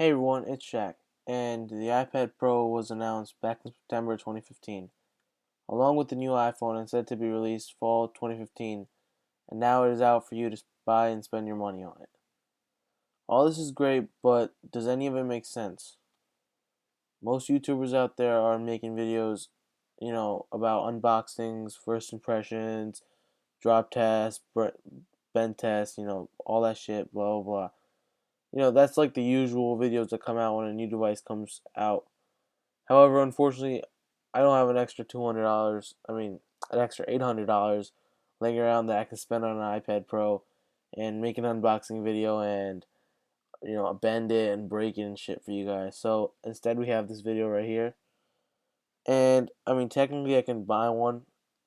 Hey everyone, it's Shaq, and the iPad Pro was announced back in September 2015, along with the new iPhone and said to be released fall 2015, and now it is out for you to buy and spend your money on it. All this is great, but does any of it make sense? Most YouTubers out there are making videos, about unboxings, first impressions, drop tests, bend tests, all that shit, blah blah blah. That's like the usual videos that come out when a new device comes out. However, unfortunately, I don't have an extra $200. An extra $800 laying around that I can spend on an iPad Pro and make an unboxing video and bend it and break it and shit for you guys. So instead, we have this video right here. And technically, I can buy one,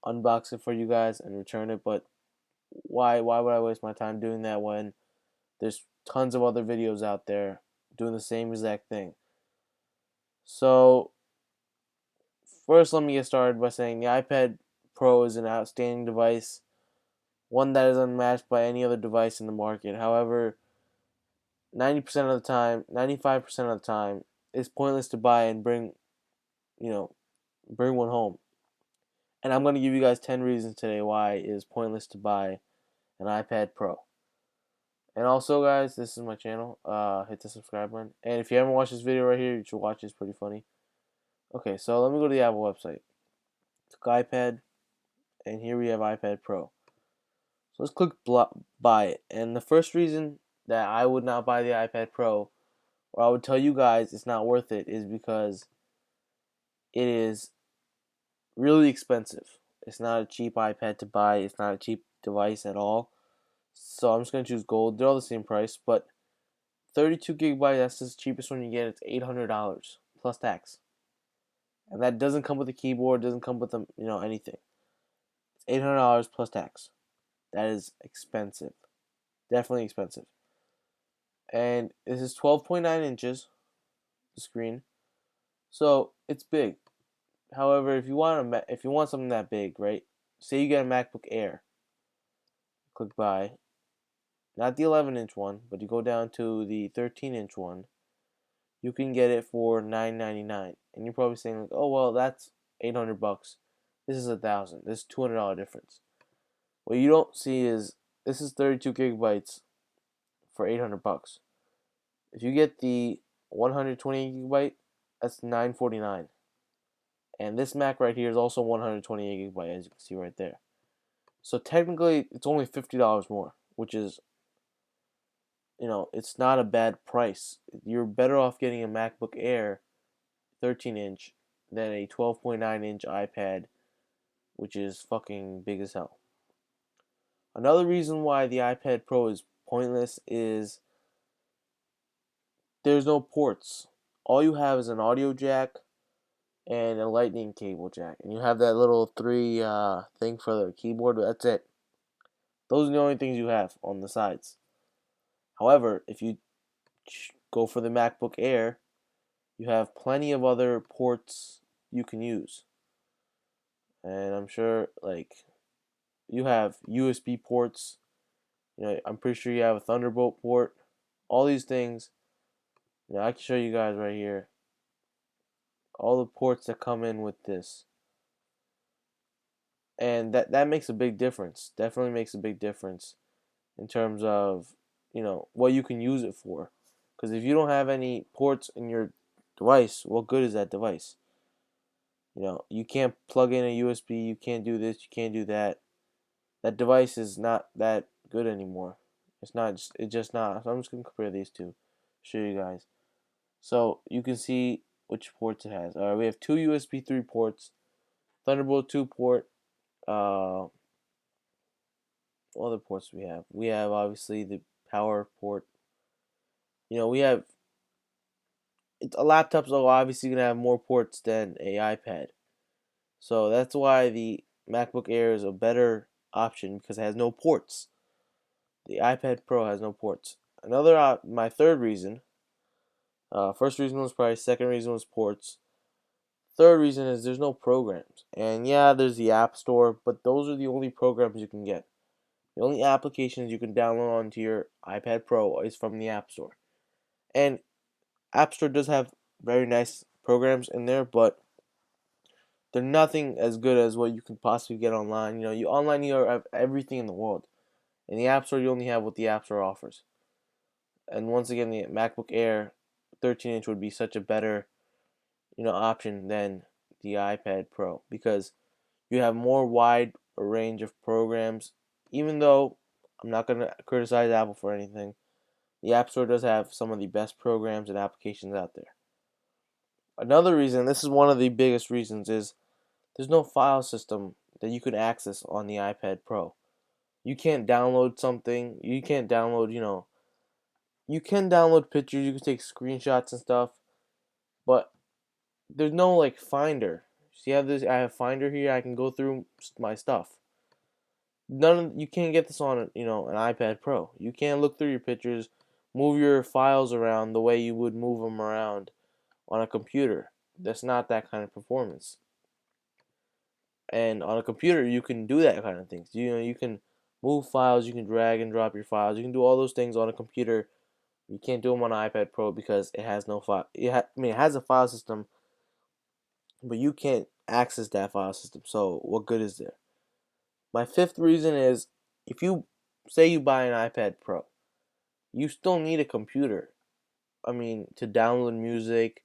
unbox it for you guys, and return it. But why? Why would I waste my time doing that when there's tons of other videos out there doing the same exact thing? So first, let me get started by saying the iPad Pro is an outstanding device, one that is unmatched by any other device in the market. However, 90% of the time, 95% of the time, it's pointless to buy and you know, bring one home. And I'm going to give you guys 10 reasons today why it is pointless to buy an iPad Pro. And also, guys, this is my channel. Hit the subscribe button. And if you haven't watched this video right here, you should watch it. It's pretty funny. Okay, so let me go to the Apple website. Click iPad, and here we have iPad Pro. So let's click buy it. And the first reason that I would not buy the iPad Pro, or I would tell you guys it's not worth it, is because it is really expensive. It's not a cheap iPad to buy. It's not a cheap device at all. So I'm just going to choose gold. They're all the same price, but 32 gigabyte, that's the cheapest one you get. It's $800 plus tax. And that doesn't come with a keyboard, doesn't come with anything. It's $800 plus tax. That is expensive. Definitely expensive. And this is 12.9 inches, the screen, so it's big. However, if you want something that big, right? Say you get a MacBook Air, click buy, not the 11-inch one, but you go down to the 13-inch one. You can get it for $999, and you're probably saying like, oh well, that's $800. This is $1,000. This is $200 difference. What you don't see is this is 32 gigabytes for $800. If you get the 128 gigabyte, that's $949. And this Mac right here is also 128 gigabyte, as you can see right there. So technically, it's only $50 more, which is, it's not a bad price. You're better off getting a MacBook Air 13-inch than a 12.9-inch iPad, which is fucking big as hell. Another reason why the iPad Pro is pointless is there's no ports. All you have is an audio jack and a lightning cable jack, and you have that little three thing for the keyboard, but that's it. Those are the only things you have on the sides. However, if you go for the MacBook Air, you have plenty of other ports you can use. And I'm sure like you have USB ports, I'm pretty sure you have a Thunderbolt port. All these things, I can show you guys right here. All the ports that come in with this. And that makes a big difference. Definitely makes a big difference in terms of, what you can use it for. Because if you don't have any ports in your device, what good is that device? You can't plug in a USB, you can't do this, you can't do that. That device is not that good anymore. It's just not. So I'm just gonna compare these two, show you guys. So you can see which ports it has. Alright, we have two USB 3 ports, Thunderbolt 2 port, what other ports do we have? We have obviously the power port. We have a laptop's obviously gonna have more ports than a iPad. So that's why the MacBook Air is a better option because it has no ports. The iPad Pro has no ports. My third reason. First reason was price. Second reason was ports. Third reason is there's no programs. And yeah, there's the App Store, but those are the only programs you can get. The only applications you can download onto your iPad Pro is from the App Store. And App Store does have very nice programs in there, but they're nothing as good as what you can possibly get online. You online you have everything in the world. In the App Store, you only have what the App Store offers. And once again, the MacBook Air 13-inch would be such a better, option than the iPad Pro because you have more wide range of programs. Even though I'm not gonna criticize Apple for anything, the App Store does have some of the best programs and applications out there. Another reason, this is one of the biggest reasons, is there's no file system that you can access on the iPad Pro. You can't download something. You can't download, you can download pictures, you can take screenshots and stuff, but there's no like Finder. See, I have Finder here. I can go through my stuff. You can't get this on, an iPad Pro. You can't look through your pictures, move your files around the way you would move them around on a computer. That's not that kind of performance. And on a computer, you can do that kind of things. You can move files, you can drag and drop your files, you can do all those things on a computer. You can't do them on an iPad Pro because it has no file. It has a file system, but you can't access that file system. So what good is there? My fifth reason is if you say you buy an iPad Pro, you still need a computer. To download music,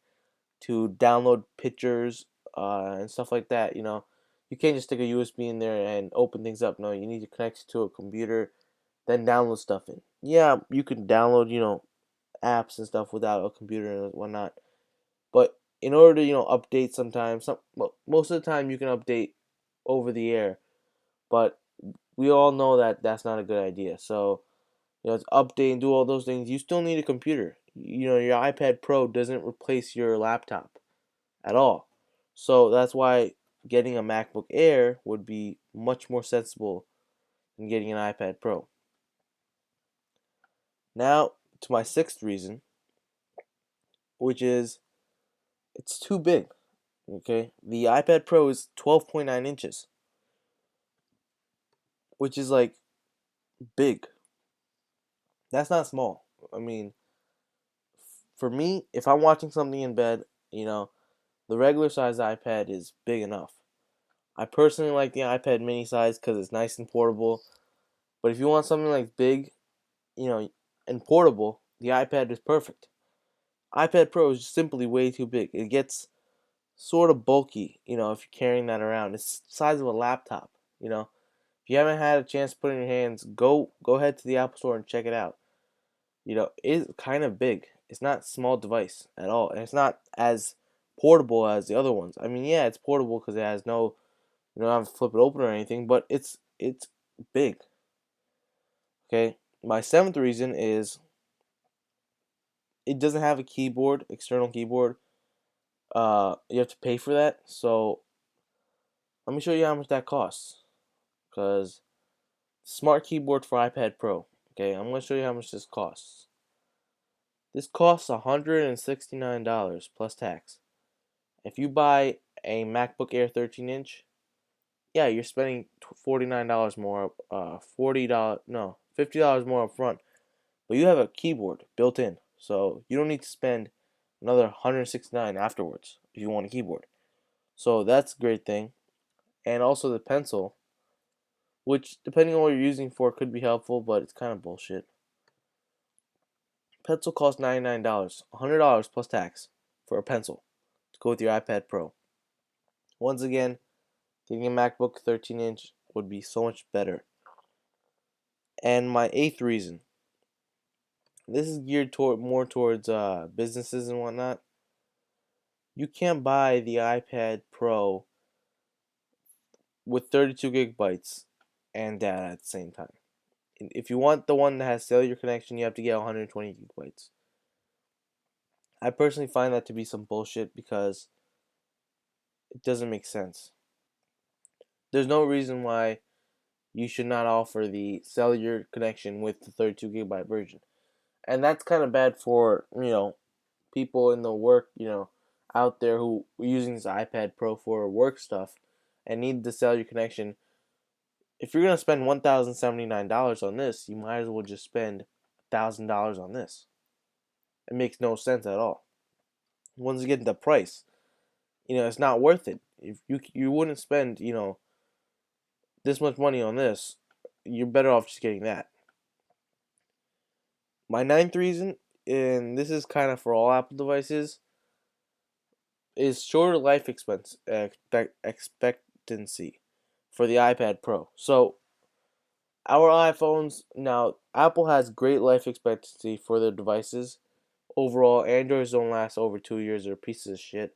to download pictures, and stuff like that. You can't just stick a USB in there and open things up. No, you need to connect it to a computer, then download stuff in. Yeah, you can download, apps and stuff without a computer and whatnot. But in order to, update sometimes, most of the time you can update over the air. But we all know that that's not a good idea. So, to update and do all those things, you still need a computer. Your iPad Pro doesn't replace your laptop at all. So that's why getting a MacBook Air would be much more sensible than getting an iPad Pro. Now, to my sixth reason, which is it's too big. Okay, the iPad Pro is 12.9 inches, which is like big. That's not small. I mean, for me, if I'm watching something in bed, the regular size iPad is big enough. I personally like the iPad mini size because it's nice and portable. But if you want something like big, and portable, the iPad is perfect. iPad Pro is simply way too big. It gets sort of bulky, if you're carrying that around. It's the size of a laptop, If you haven't had a chance to put it in your hands, go ahead to the Apple Store and check it out. It's kind of big. It's not a small device at all, and it's not as portable as the other ones. Yeah, it's portable because it has no, you don't have to flip it open or anything, but it's big. Okay, my seventh reason is it doesn't have a keyboard, external keyboard. You have to pay for that. So let me show you how much that costs. Because smart keyboard for iPad Pro. Okay, I'm gonna show you how much this costs. This costs $169 plus tax. If you buy a MacBook Air 13-inch, yeah, you're spending $49 more. $40 no, $50 more up front. But you have a keyboard built in, so you don't need to spend another $169 afterwards if you want a keyboard. So that's a great thing. And also the pencil, which depending on what you're using for could be helpful, but it's kind of bullshit. Pencil costs $99, $100 plus tax for a pencil to go with your iPad Pro. Once again, getting a MacBook 13-inch would be so much better. And my eighth reason, this is geared more towards businesses and whatnot. You can't buy the iPad Pro with 32 gigabytes and data at the same time. If you want the one that has cellular connection, you have to get 120 gigabytes. I personally find that to be some bullshit because it doesn't make sense. There's no reason why you should not offer the cellular connection with the 32 gigabyte version. And that's kind of bad for, people in the work, out there who are using this iPad Pro for work stuff and need the cellular connection. If you're going to spend $1,079 on this, you might as well just spend $1,000 on this. It makes no sense at all. once again, the price, it's not worth it. If you wouldn't spend, this much money on this, you're better off just getting that. My ninth reason, and this is kind of for all Apple devices, is shorter life expectancy for the iPad Pro. So our iPhones now, Apple has great life expectancy for their devices. Overall, Androids don't last over 2 years. They're pieces of shit.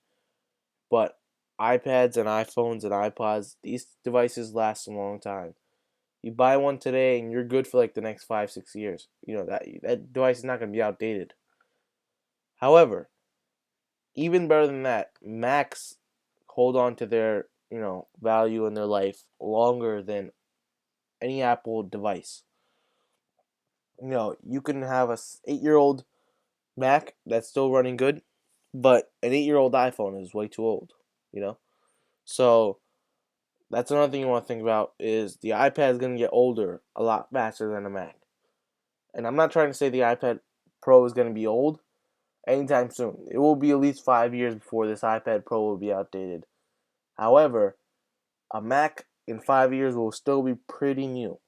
But iPads and iPhones and iPods, these devices last a long time. You buy one today and you're good for like the next 5, 6 years. That device is not going to be outdated. However, even better than that, Macs hold on to their value in their life longer than any Apple device. You can have a 8-year-old Mac that's still running good, but an 8-year-old iPhone is way too old. So that's another thing you want to think about is the iPad is going to get older a lot faster than a Mac. And I'm not trying to say the iPad Pro is going to be old anytime soon. It will be at least 5 years before this iPad Pro will be outdated. However, a Mac in 5 years will still be pretty new.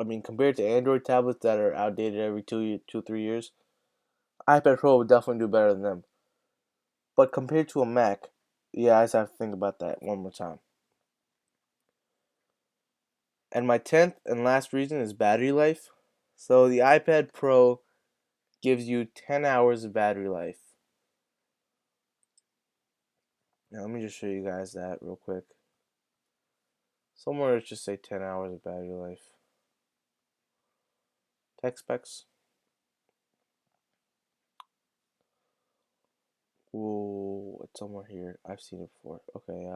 I mean, compared to Android tablets that are outdated every 3 years, iPad Pro will definitely do better than them. But compared to a Mac, yeah, I just have to think about that one more time. And my 10th and last reason is battery life. So the iPad Pro gives you 10 hours of battery life. Now let me just show you guys that real quick. Somewhere let's just say 10 hours of battery life. Tech specs. Ooh, it's somewhere here. I've seen it before. Okay,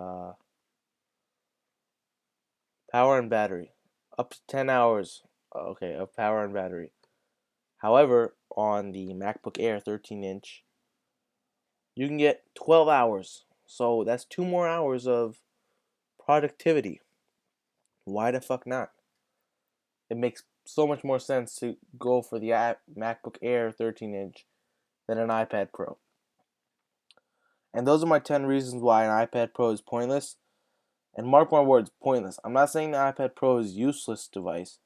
power and battery. Up to 10 hours, okay, of power and battery. However, on the MacBook Air 13-inch, you can get 12 hours. So that's 2 more hours of productivity. Why the fuck not? It makes so much more sense to go for the MacBook Air 13-inch than an iPad Pro. And those are my 10 reasons why an iPad Pro is pointless. And mark my words, pointless. I'm not saying the iPad Pro is a useless device.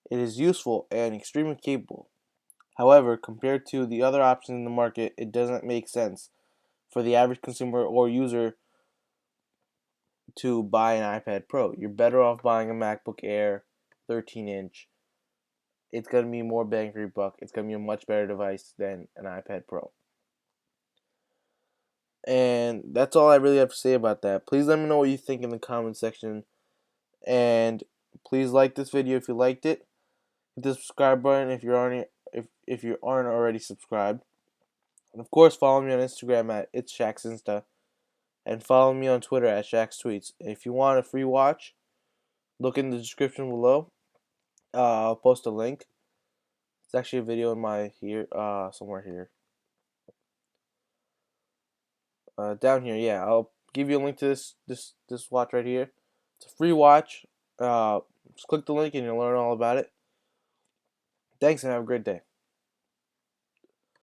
It is useful and extremely capable. However, compared to the other options in the market, it doesn't make sense for the average consumer or user to buy an iPad Pro. You're better off buying a MacBook Air 13-inch. It's going to be more bang for your buck. It's going to be a much better device than an iPad Pro. And that's all I really have to say about that. Please let me know what you think in the comment section. And please like this video if you liked it. Hit the subscribe button if you aren't already subscribed. And of course, follow me on Instagram at itsShaxInsta. And follow me on Twitter at ShaxTweets. If you want a free watch, look in the description below. I'll post a link. It's actually a video in my somewhere here. Down here, yeah. I'll give you a link to this watch right here. It's a free watch. Just click the link and you'll learn all about it. Thanks and have a great day.